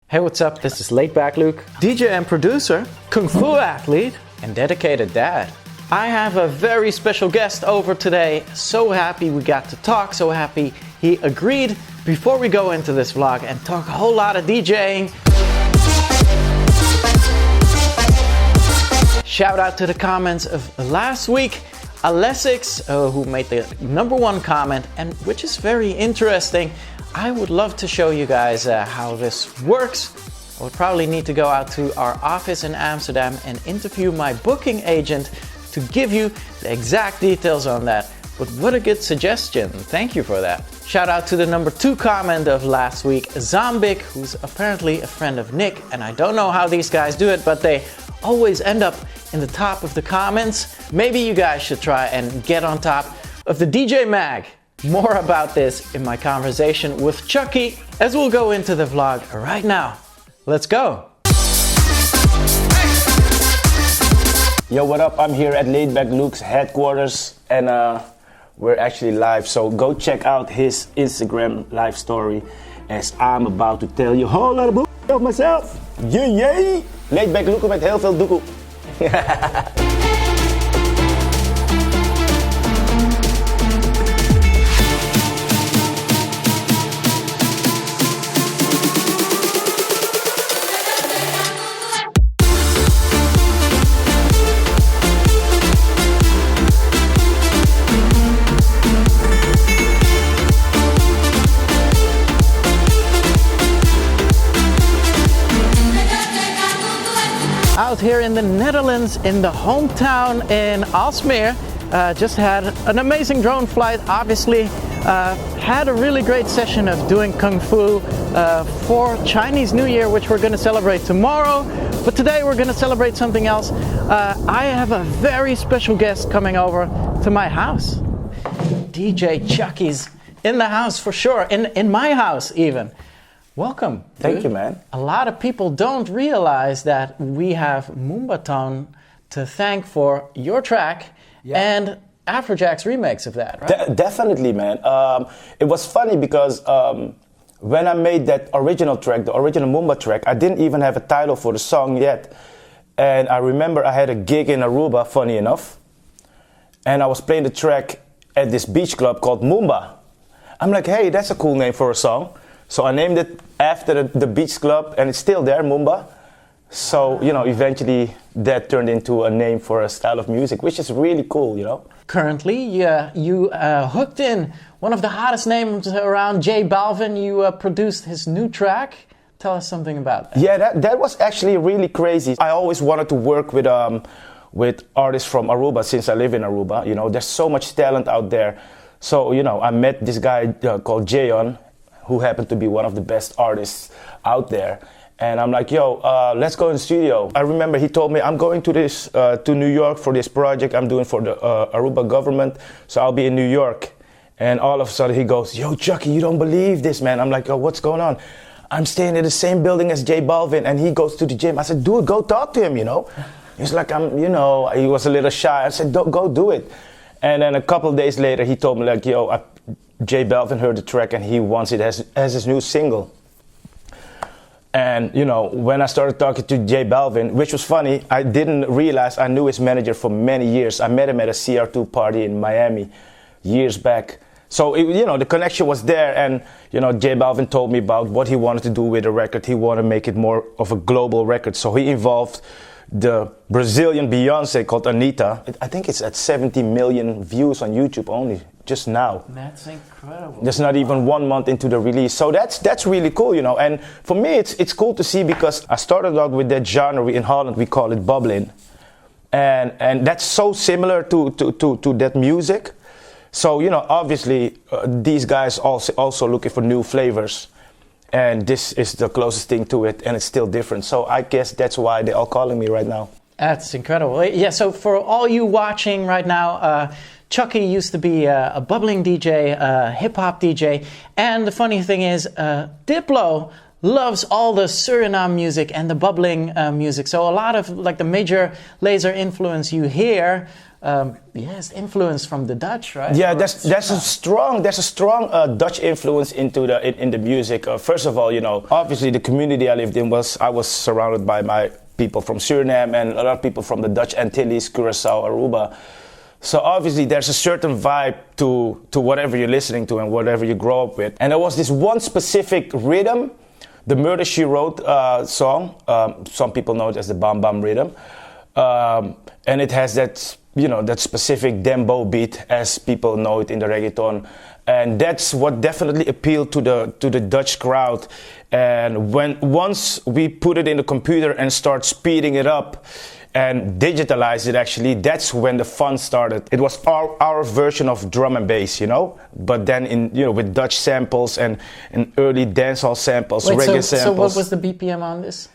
Hey, what's up? This is Laidback Luke, DJ and producer, Kung Fu athlete, and dedicated dad. I have a very special guest over today. So happy we got to talk, so happy he agreed before we go into this vlog and talk a whole lot of DJing. Shout out to the comments of last week. Alessix, who made the #1 comment, and which is very interesting. I would love to show you guys how this works. I would probably need to go out to our office in Amsterdam and interview my booking agent to give you the exact details on that. But what a good suggestion. Thank you for that. Shout out to the #2 comment of last week, Zombik, who's apparently a friend of Nick. And I don't know how these guys do it, but they always end up in the top of the comments. Maybe you guys should try and get on top of the DJ mag. More about this in my conversation with Chuckie as we'll go into the vlog right now. Let's go. Yo, what up? I'm here at Laidback Luke's headquarters and we're actually live. So go check out his Instagram live story as I'm about to tell you a whole lot of myself. Yay! Laidback Luke met heel veel doekoe. Out here in the Netherlands, in the hometown in Aalsmeer, just had an amazing drone flight. Obviously, had a really great session of doing Kung Fu for Chinese New Year, which we're going to celebrate tomorrow. But today we're going to celebrate something else. I have a very special guest coming over to my house. DJ Chuckie's in the house for sure, in my house even. Welcome. Thank you, man. A lot of people don't realize that we have Moombahton to thank for your track and Afrojack's remix of that, right? Definitely, man. It was funny because when I made that original track, the original Moomba track, I didn't even have a title for the song yet. And I remember I had a gig in Aruba, funny enough, and I was playing the track at this beach club called Moomba. I'm like, hey, that's a cool name for a song. So I named it after the beach club, and it's still there, Moomba. So, you know, eventually that turned into a name for a style of music, which is really cool, you know. Currently, you hooked in one of the hottest names around, J Balvin. You produced his new track. Tell us something about that. Yeah, that was actually really crazy. I always wanted to work with artists from Aruba since I live in Aruba. You know, there's so much talent out there. So, you know, I met this guy called Jayon, who happened to be one of the best artists out there. And I'm like, yo, let's go in the studio. I remember he told me, I'm going to New York for this project I'm doing for the Aruba government, so I'll be in New York. And all of a sudden he goes, yo, Chuckie, you don't believe this, man. I'm like, oh, what's going on? I'm staying in the same building as J Balvin, and he goes to the gym. I said, dude, go talk to him, you know? He's like, he was a little shy. I said, go do it. And then a couple of days later, he told me, like, yo, J Balvin heard the track and he wants it as his new single. And, you know, when I started talking to J Balvin, which was funny, I didn't realize I knew his manager for many years. I met him at a CR2 party in Miami years back. So, you know, the connection was there. And, you know, J Balvin told me about what he wanted to do with the record. He wanted to make it more of a global record. So he involved the Brazilian Beyonce called Anitta. I think it's at 70 million views on YouTube only, just now. That's incredible. Just not even 1 month into the release. So that's really cool, you know. And for me, it's cool to see because I started out with that genre. In Holland, we call it bubbling. And that's so similar to that music. So, you know, obviously, these guys also looking for new flavors. And this is the closest thing to it, and it's still different. So I guess that's why they're all calling me right now. That's incredible. Yeah, so for all you watching right now, Chuckie used to be a bubbling DJ, a hip-hop DJ. And the funny thing is, Diplo loves all the Suriname music and the bubbling music. So a lot of like the major laser influence you hear, yes, influence from the Dutch, right? Yeah, there's a strong Dutch influence into in the music. First of all, you know, obviously the community I lived in I was surrounded by my people from Suriname and a lot of people from the Dutch Antilles, Curaçao, Aruba. So obviously there's a certain vibe to whatever you're listening to and whatever you grow up with. And there was this one specific rhythm, the Murder She Wrote song. Some people know it as the Bam Bam rhythm. And it has that, you know, that specific dembo beat as people know it in the reggaeton. And that's what definitely appealed to the Dutch crowd. And once we put it in the computer and start speeding it up and digitalize it, actually, that's when the fun started. It was our version of drum and bass, you know, but then with Dutch samples and early dancehall samples, reggae samples. So what was the BPM on this?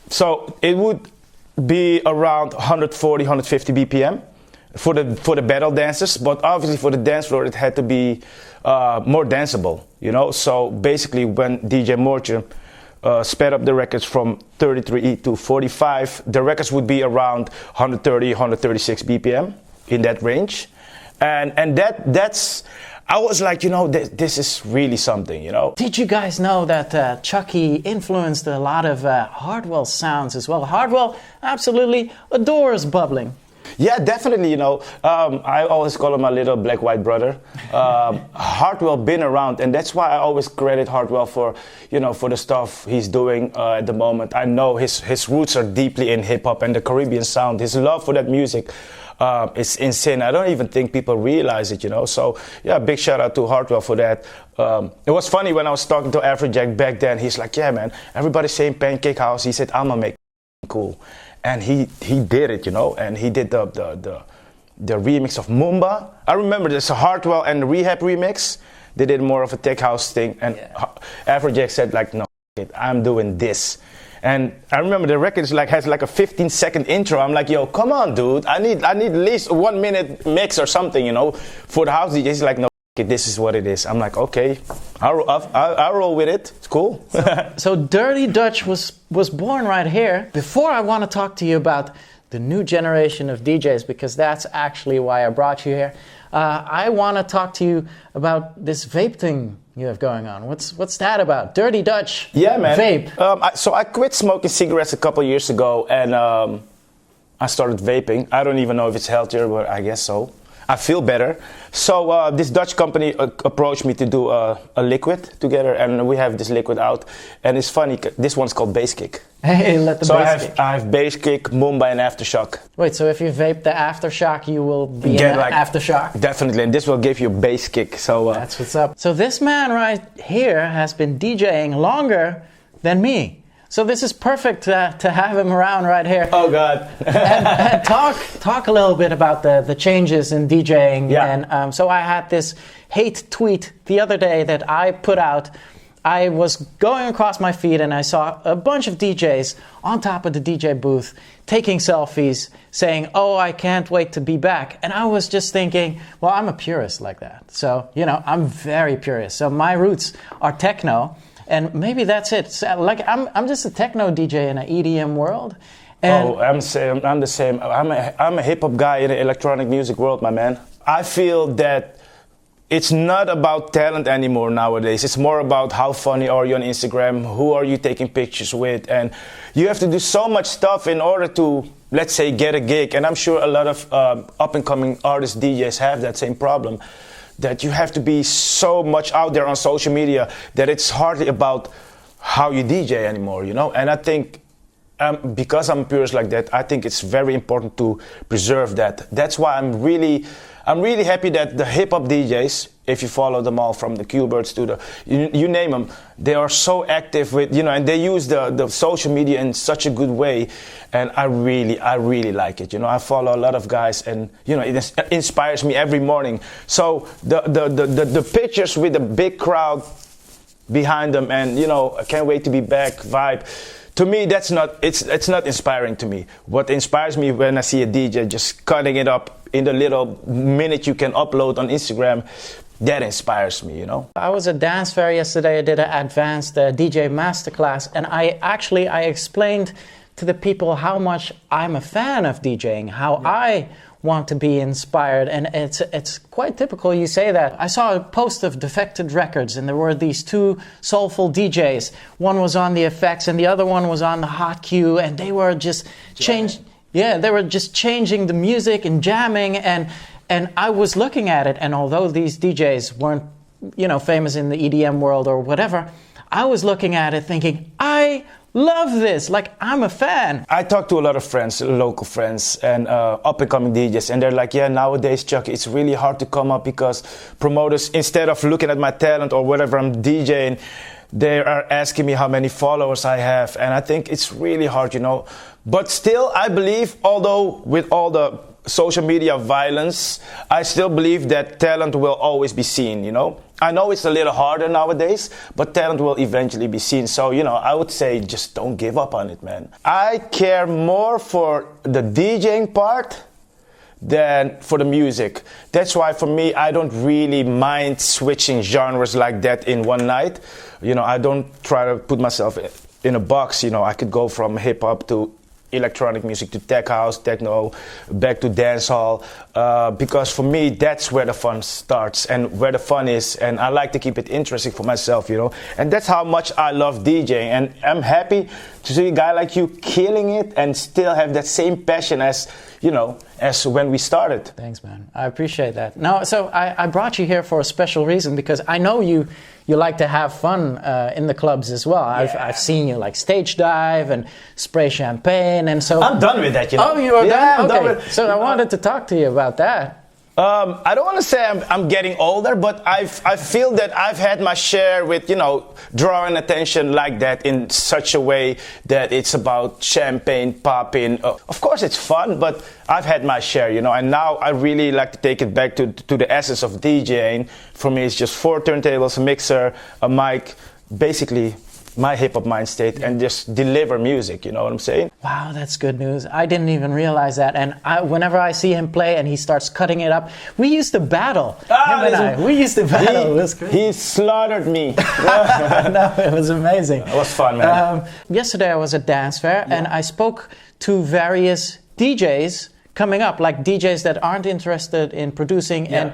So it would be around 140, 150 BPM for the battle dances, but obviously for the dance floor it had to be more danceable, you know. So basically when DJ Moortje sped up the records from 33 to 45, the records would be around 130, 136 BPM in that range. And that's, I was like, you know, this is really something, you know. Did you guys know that Chuckie influenced a lot of Hardwell sounds as well? Hardwell absolutely adores bubbling. Yeah, definitely, you know. I always call him my little black-white brother. Hardwell been around, and that's why I always credit Hardwell for, you know, for the stuff he's doing at the moment. I know his roots are deeply in hip-hop and the Caribbean sound. His love for that music is insane. I don't even think people realize it, you know. So, yeah, big shout-out to Hardwell for that. It was funny when I was talking to Afrojack back then. He's like, yeah, man, everybody's saying Pancake House. He said, I'm gonna make cool. And he did it, you know, and he did the remix of Mumba. I remember there's a Hardwell and the Rehab remix. They did more of a tech house thing, and Afrojack said like, no, I'm doing this. And I remember the record has like a 15-second intro. I'm like, yo, come on, dude. I need at least a 1 minute mix or something, you know, for the house DJ. He's like, no, this is what it is. I'm like, okay, I'll roll with it. It's cool. So Dirty Dutch was born right here. Before I want to talk to you about the new generation of DJs, because that's actually why I brought you here. I want to talk to you about this vape thing you have going on. What's that about? Dirty Dutch. Yeah, man. Vape. So I quit smoking cigarettes a couple years ago, and I started vaping. I don't even know if it's healthier, but I guess so. I feel better. So this Dutch company approached me to do a liquid together, and we have this liquid out. And it's funny, this one's called Bass Kick. Hey, let the bass kick. I have Bass Kick, Mumbai, and Aftershock. Wait, so if you vape the Aftershock, you will be in like, Aftershock? Definitely, and this will give you a Bass Kick. So that's what's up. So this man right here has been DJing longer than me. So this is perfect to have him around right here. Oh God! and talk a little bit about the changes in DJing. Yeah. And so I had this hate tweet the other day that I put out. I was going across my feed and I saw a bunch of DJs on top of the DJ booth taking selfies, saying, "Oh, I can't wait to be back." And I was just thinking, well, I'm a purist like that. So you know, I'm very purist. So my roots are techno. And maybe that's it. So, like I'm just a techno DJ in an EDM world. And I'm the same. I'm a hip hop guy in the electronic music world, my man. I feel that it's not about talent anymore nowadays. It's more about how funny are you on Instagram, who are you taking pictures with, and you have to do so much stuff in order to, let's say, get a gig. And I'm sure a lot of up and coming artists, DJs have that same problem. That you have to be so much out there on social media that it's hardly about how you DJ anymore, you know? And I think, because I'm a purist like that, I think it's very important to preserve that. That's why I'm really happy that the hip-hop DJs, if you follow them all from the Q-Birds to the, you name them, they are so active with, you know, and they use the social media in such a good way. And I really like it. You know, I follow a lot of guys and, you know, it inspires me every morning. So the pictures with the big crowd behind them and, you know, I can't wait to be back vibe. To me, it's not inspiring to me. What inspires me when I see a DJ just cutting it up in the little minute you can upload on Instagram, that inspires me, you know. I was at Dance Fair yesterday. I did an advanced DJ masterclass, and I explained to the people how much I'm a fan of DJing, how I want to be inspired, and it's quite typical you say that. I saw a post of Defected Records, and there were these two soulful DJs. One was on the effects, and the other one was on the hot cue, and they were just they were just changing the music and jamming, and I was looking at it, and although these DJs weren't, you know, famous in the EDM world or whatever, I was looking at it thinking, I love this, like I'm a fan. I talk to a lot of friends, local friends, and up-and-coming DJs, and they're like, yeah, nowadays, Chuck, it's really hard to come up because promoters, instead of looking at my talent or whatever I'm DJing, they are asking me how many followers I have, and I think it's really hard, you know. But still, I believe, although with all the social media violence, I still believe that talent will always be seen, you know. I know it's a little harder nowadays, but talent will eventually be seen. So, you know, I would say just don't give up on it, man. I care more for the DJing part than for the music. That's why for me, I don't really mind switching genres like that in one night. You know, I don't try to put myself in a box. You know, I could go from hip hop to electronic music to tech house, techno, back to dancehall, because for me that's where the fun starts and where the fun is, and I like to keep it interesting for myself, you know, and that's how much I love DJing, and I'm happy to see a guy like you killing it and still have that same passion as, you know, as when we started. Thanks, man. I appreciate that. No, so I brought you here for a special reason, because I know you like to have fun in the clubs as well. Yeah. I've seen you like stage dive and spray champagne, and so I'm done with that, you know. Oh, you are done? I'm okay. done with, so I wanted to talk to you about that. I don't want to say I'm getting older, but I feel that I've had my share with, you know, drawing attention like that in such a way that it's about champagne popping. Of course it's fun, but I've had my share, you know, and now I really like to take it back to the essence of DJing. For me, it's just 4 turntables, a mixer, a mic, basically my hip-hop mind state, and just deliver music, you know what I'm saying? Wow, that's good news. I didn't even realize that, and whenever I see him play and he starts cutting it up, we used to battle. We used to battle. It was great. He slaughtered me. No, it was amazing. It was fun, man. Yesterday I was at Dance Fair, and I spoke to various DJs coming up, like DJs that aren't interested in producing, and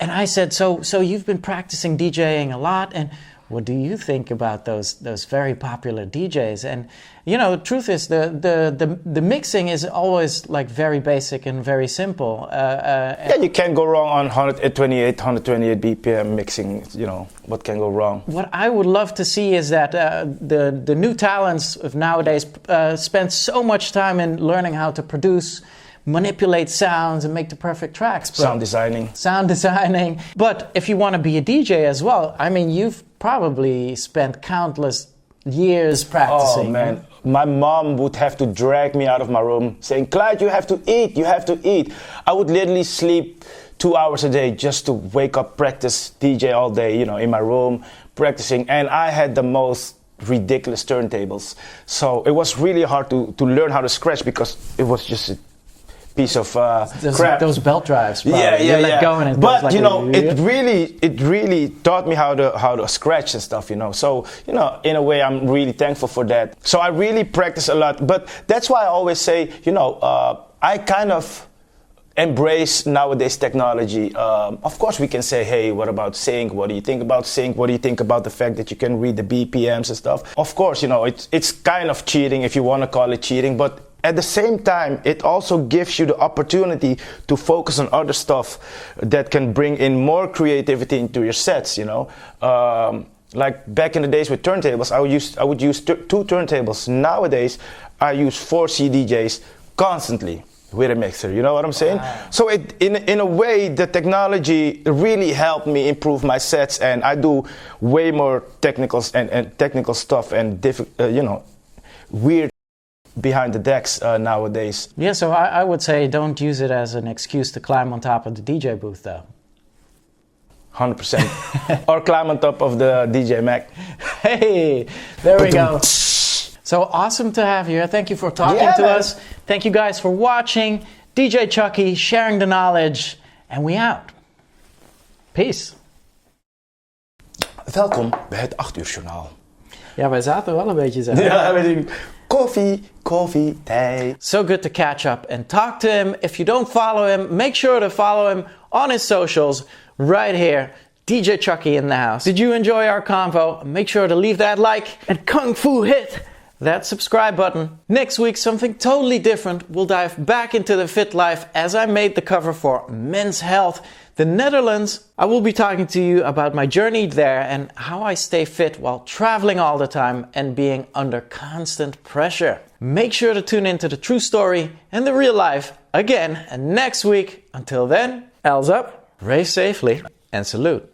I said, so you've been practicing DJing a lot, and what do you think about those very popular DJs? And you know, the truth is the mixing is always like very basic and very simple. Yeah, you can't go wrong on 128 BPM mixing. You know, what can go wrong? What I would love to see is that the new talents of nowadays spend so much time in learning how to produce, manipulate sounds, and make the perfect tracks. Sound designing. But if you want to be a DJ as well, I mean, you've probably spent countless years practicing. Oh man, my mom would have to drag me out of my room saying, Clyde, you have to eat. I would literally sleep 2 hours a day just to wake up, practice DJ all day, you know, in my room, practicing. And I had the most ridiculous turntables. So it was really hard to learn how to scratch, because it was just a piece of crap. Those belt drives. Probably. Yeah. Let go and it but like you know, it really taught me how to scratch and stuff. You know, so you know, in a way, I'm really thankful for that. So I really practice a lot. But that's why I always say, you know, I kind of embrace nowadays technology. Of course, we can say, hey, what about sync? What do you think about sync? What do you think about the fact that you can read the BPMs and stuff? Of course, you know, it's kind of cheating if you want to call it cheating, but at the same time, it also gives you the opportunity to focus on other stuff that can bring in more creativity into your sets, you know. Like back in the days with turntables, I would use 2 turntables. Nowadays, I use 4 CDJs constantly with a mixer, you know what I'm saying? Wow. So in a way, the technology really helped me improve my sets, and I do way more technicals and technical stuff and you know, weird behind the decks nowadays. Yeah, so I would say don't use it as an excuse to climb on top of the DJ booth, though. 100%. Or climb on top of the DJ Mac. Hey, there we go. So awesome to have you. Thank you for talking to us. Thank you guys for watching. DJ Chuckie, sharing the knowledge, and we out. Peace. Welkom bij het 8 uur journaal. Ja, wij zaten wel een beetje zo. Ja, weet ik. Koffie, thee. So good to catch up and talk to him. If you don't follow him, make sure to follow him on his socials right here. DJ Chuckie in the house. Did you enjoy our convo? Make sure to leave that like and kung fu hit that subscribe button. Next week, something totally different. We'll dive back into the fit life as I made the cover for Men's Health, the Netherlands. I will be talking to you about my journey there and how I stay fit while traveling all the time and being under constant pressure. Make sure to tune into the true story and the real life again next week. Until then, L's up, rave safely, and salute.